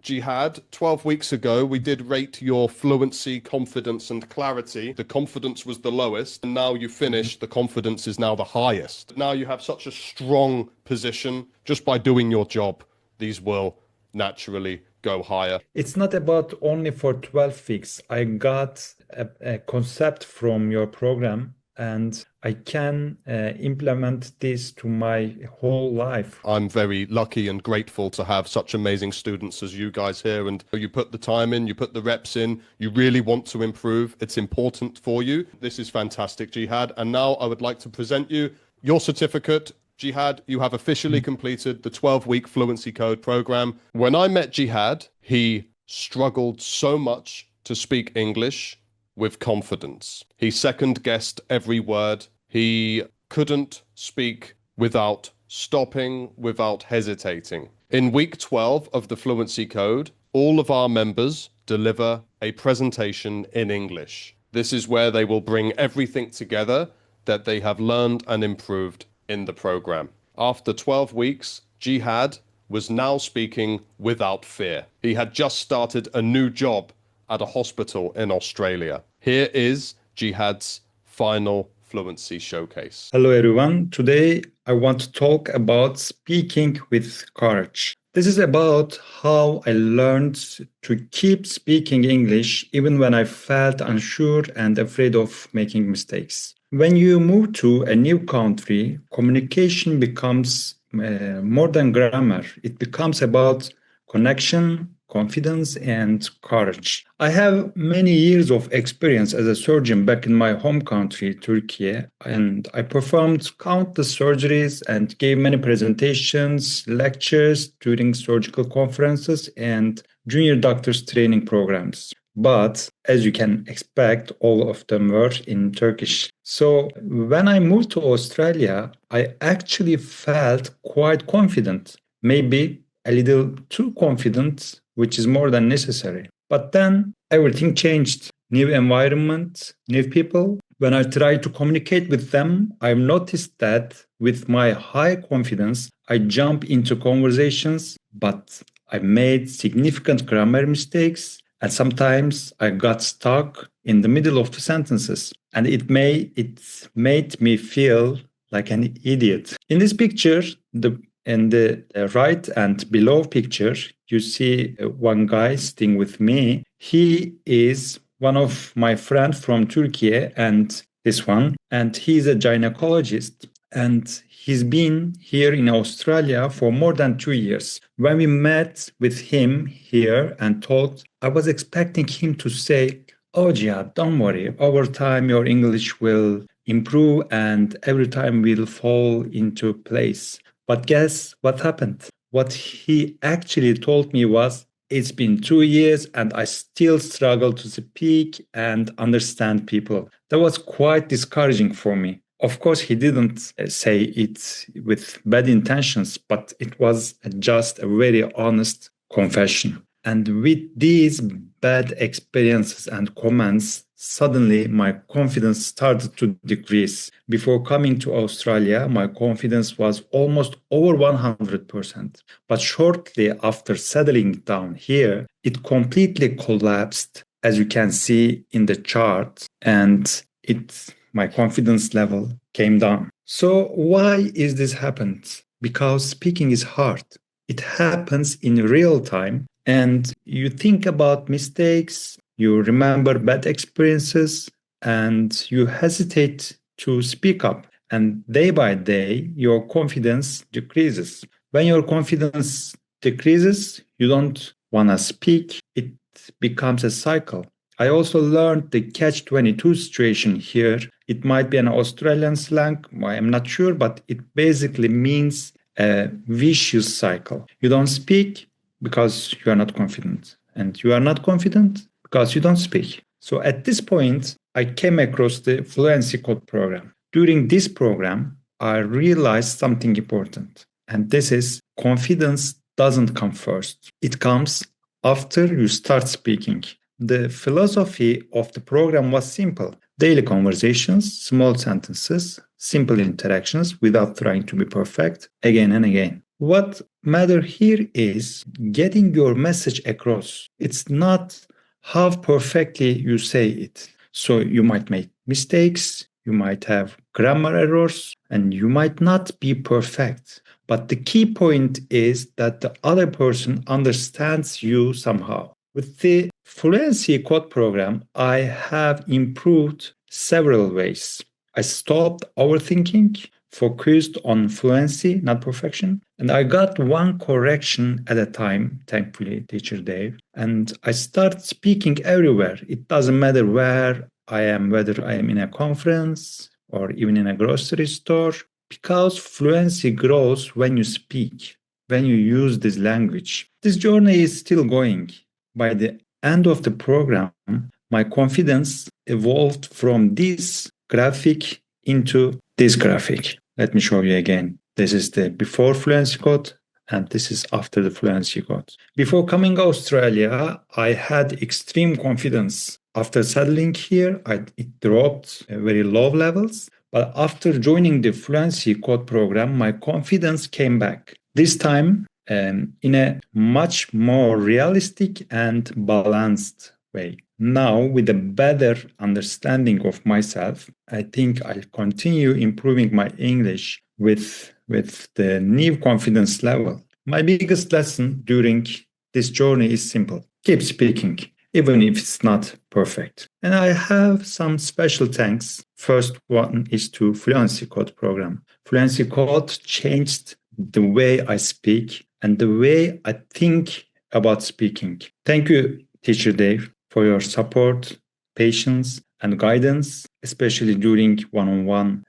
Jihad, 12 weeks ago, we did rate your fluency, confidence, and clarity. The confidence was the lowest, and now you finished, the confidence is now the highest. Now you have such a strong position just by doing your job. These will naturally go higher. It's not about only for 12 weeks. I got a concept from your program and I can implement this to my whole life. I'm very lucky and grateful to have such amazing students as you guys here. And you put the time in, you put the reps in, you really want to improve. It's important for you. This is fantastic, Jihad. And now I would like to present you your certificate. Jihad, you have officially completed the 12-week Fluency Code program. When I met Jihad, he struggled so much to speak English with confidence. He second-guessed every word. He couldn't speak without stopping, without hesitating. In week 12 of the Fluency Code, all of our members deliver a presentation in English. This is where they will bring everything together that they have learned and improved in the program. After 12 weeks, Jihad was now speaking without fear. He had just started a new job at a hospital in Australia. Here is Jihad's final fluency showcase. Hello everyone. Today I want to talk about speaking with courage. This is about how I learned to keep speaking English even when I felt unsure and afraid of making mistakes. When you move to a new country, communication becomes more than grammar. It becomes about connection, confidence, and courage. I have many years of experience as a surgeon back in my home country, Turkey, and I performed countless surgeries and gave many presentations, lectures during surgical conferences and junior doctors training programs. But as you can expect, all of them were in Turkish. So when I moved to Australia, I actually felt quite confident, maybe a little too confident, which is more than necessary. But then everything changed. New environment, new people. When I tried to communicate with them, I've noticed that with my high confidence, I jump into conversations, but I made significant grammar mistakes. And sometimes I got stuck in the middle of the sentences. And it made me feel like an idiot. In this picture, in the right and below picture, you see one guy sitting with me. He is one of my friends from Turkey and this one. And he's a gynecologist. And he's been here in Australia for more than 2 years. When we met with him here and talked, I was expecting him to say, "Oh, Jihad, don't worry. Over time, your English will improve and every time will fall into place." But guess what happened? What he actually told me was, "It's been 2 years and I still struggle to speak and understand people." That was quite discouraging for me. Of course, he didn't say it with bad intentions, but it was just a very honest confession. And with these bad experiences and comments, suddenly my confidence started to decrease. Before coming to Australia, my confidence was almost over 100%. But shortly after settling down here, it completely collapsed, as you can see in the chart, and my confidence level came down. So why is this happened? Because speaking is hard. It happens in real time, and you think about mistakes, you remember bad experiences, and you hesitate to speak up. And day by day, your confidence decreases. When your confidence decreases, you don't want to speak. It becomes a cycle. I also learned the catch-22 situation here. It might be an Australian slang, I'm not sure, but it basically means a vicious cycle. You don't speak because you are not confident. And you are not confident because you don't speak. So at this point, I came across the Fluency Code program. During this program, I realized something important. And this is confidence doesn't come first. It comes after you start speaking. The philosophy of the program was simple. Daily conversations, small sentences, simple interactions without trying to be perfect, again and again. What matter here is getting your message across. It's not how perfectly you say it. So you might make mistakes, you might have grammar errors, and you might not be perfect. But the key point is that the other person understands you somehow. With the Fluency Code program, I have improved several ways. I stopped overthinking, focused on fluency, not perfection. And I got one correction at a time, thankfully, Teacher Dave. And I start speaking everywhere. It doesn't matter where I am, whether I am in a conference or even in a grocery store, because fluency grows when you speak, when you use this language. This journey is still going. By the end of the program, my confidence evolved from this graphic into this graphic. Let me show you again. This is the before Fluency Code and this is after the Fluency Code. Before coming to Australia, I had extreme confidence. After settling here, it dropped very low levels. But after joining the Fluency Code program, my confidence came back. This time in a much more realistic and balanced way. Now, with a better understanding of myself, I think I'll continue improving my English with the new confidence level. My biggest lesson during this journey is simple. Keep speaking, even if it's not perfect. And I have some special thanks. First one is to Fluency Code program. Fluency Code changed the way I speak and the way I think about speaking. Thank you, Teacher Dave, for your support, patience, and guidance, especially during one-on-one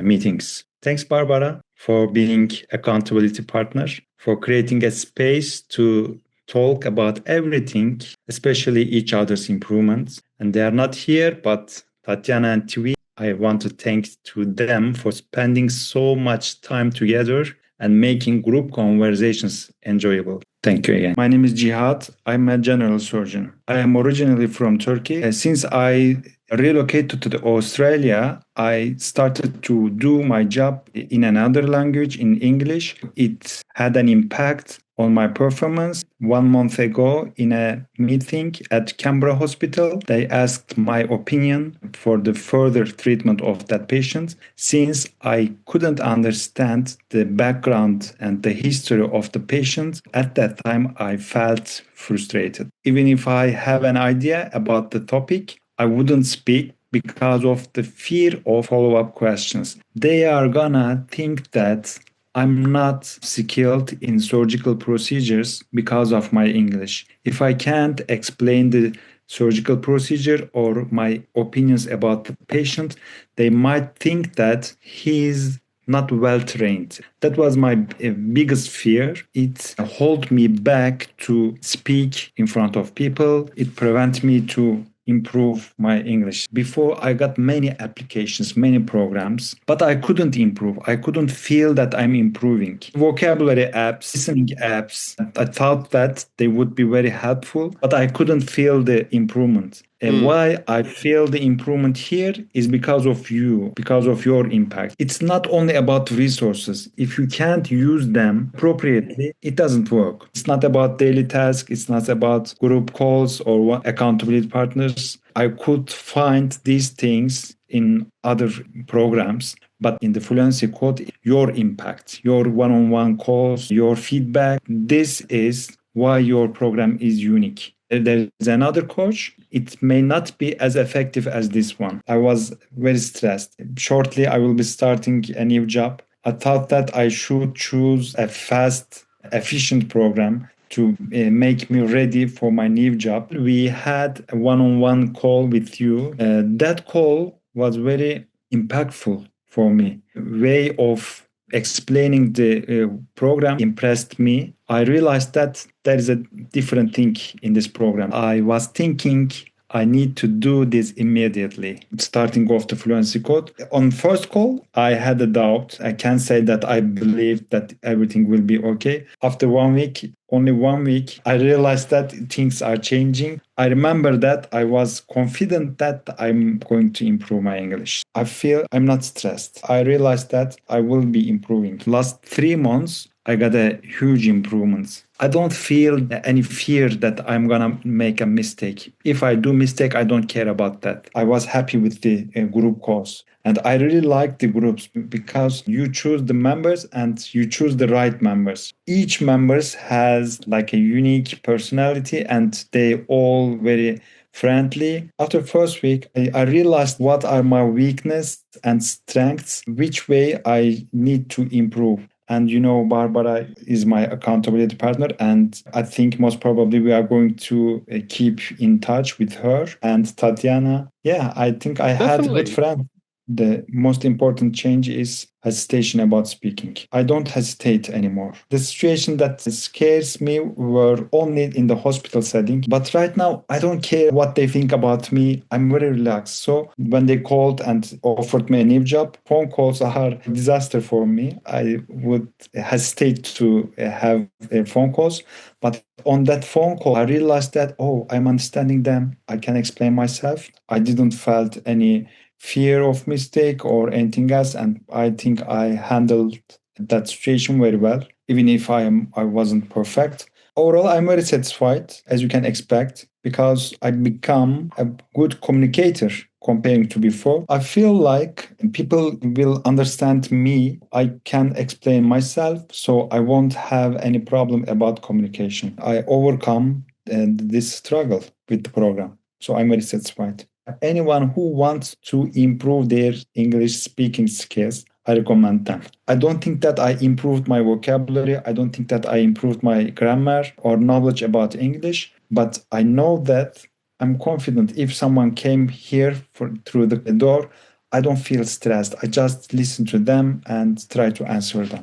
meetings. Thanks, Barbara, for being accountability partner, for creating a space to talk about everything, especially each other's improvements. And they are not here, but Tatiana and Tui, I want to thank to them for spending so much time together and making group conversations enjoyable. Thank you again. My name is Jihad. I'm a general surgeon. I am originally from Turkey. Since I relocated to Australia, I started to do my job in another language, in English. It had an impact on my performance. 1 month ago, in a meeting at Canberra Hospital, they asked my opinion for the further treatment of that patient. Since I couldn't understand the background and the history of the patient, at that time I felt frustrated. Even if I have an idea about the topic, I wouldn't speak because of the fear of follow-up questions. They are gonna think that I'm not skilled in surgical procedures because of my English. If I can't explain the surgical procedure or my opinions about the patient, they might think that he's not well trained. That was my biggest fear. It held me back to speak in front of people. It prevents me to improve my English. Before, I got many applications, many programs, but I couldn't improve. I couldn't feel that I'm improving. Vocabulary apps, listening apps, I thought that they would be very helpful, but I couldn't feel the improvement. And why I feel the improvement here is because of you, because of your impact. It's not only about resources. If you can't use them appropriately, it doesn't work. It's not about daily tasks. It's not about group calls or accountability partners. I could find these things in other programs, but in the Fluency Code, your impact, your one-on-one calls, your feedback, this is why your program is unique. There's another coach. It may not be as effective as this one. I was very stressed. Shortly, I will be starting a new job. I thought that I should choose a fast, efficient program to make me ready for my new job. We had a one-on-one call with you. That call was very impactful for me. Way of explaining the program impressed me. I realized that there is a different thing in this program. I was thinking I need to do this immediately. Starting off the fluency code. On first call, I had a doubt. I can't say that I believed that everything will be okay. After 1 week, only 1 week, I realized that things are changing. I remember that I was confident that I'm going to improve my English. I feel I'm not stressed. I realized that I will be improving. Last 3 months, I got a huge improvements. I don't feel any fear that I'm gonna make a mistake. If I do mistake, I don't care about that. I was happy with the group calls. And I really like the groups because you choose the members and you choose the right members. Each members has like a unique personality and they all very friendly. After first week, I realized what are my weakness and strengths, which way I need to improve. And Barbara is my accountability partner, and I think most probably we are going to keep in touch with her. And Tatiana, yeah, I think I had a good Definitely. friend. The most important change is hesitation about speaking. I don't hesitate anymore. The situation that scares me were only in the hospital setting, but right now I don't care what they think about me. I'm very relaxed. So when they called and offered me a new job, phone calls are a disaster for me. I would hesitate to have phone calls, but on that phone call, I realized that, oh, I'm understanding them. I can explain myself. I didn't felt any fear of mistake or anything else, and I think I handled that situation very well, even if I wasn't perfect. Overall, I'm very satisfied, as you can expect, because I become a good communicator comparing to before. I feel like people will understand me. I can explain myself, so I won't have any problem about communication. I overcome this struggle with the program, so I'm very satisfied. Anyone who wants to improve their English speaking skills, I recommend them. I don't think that I improved my vocabulary. I don't think that I improved my grammar or knowledge about English, but I know that I'm confident if someone came here through the door, I don't feel stressed. I just listen to them and try to answer them.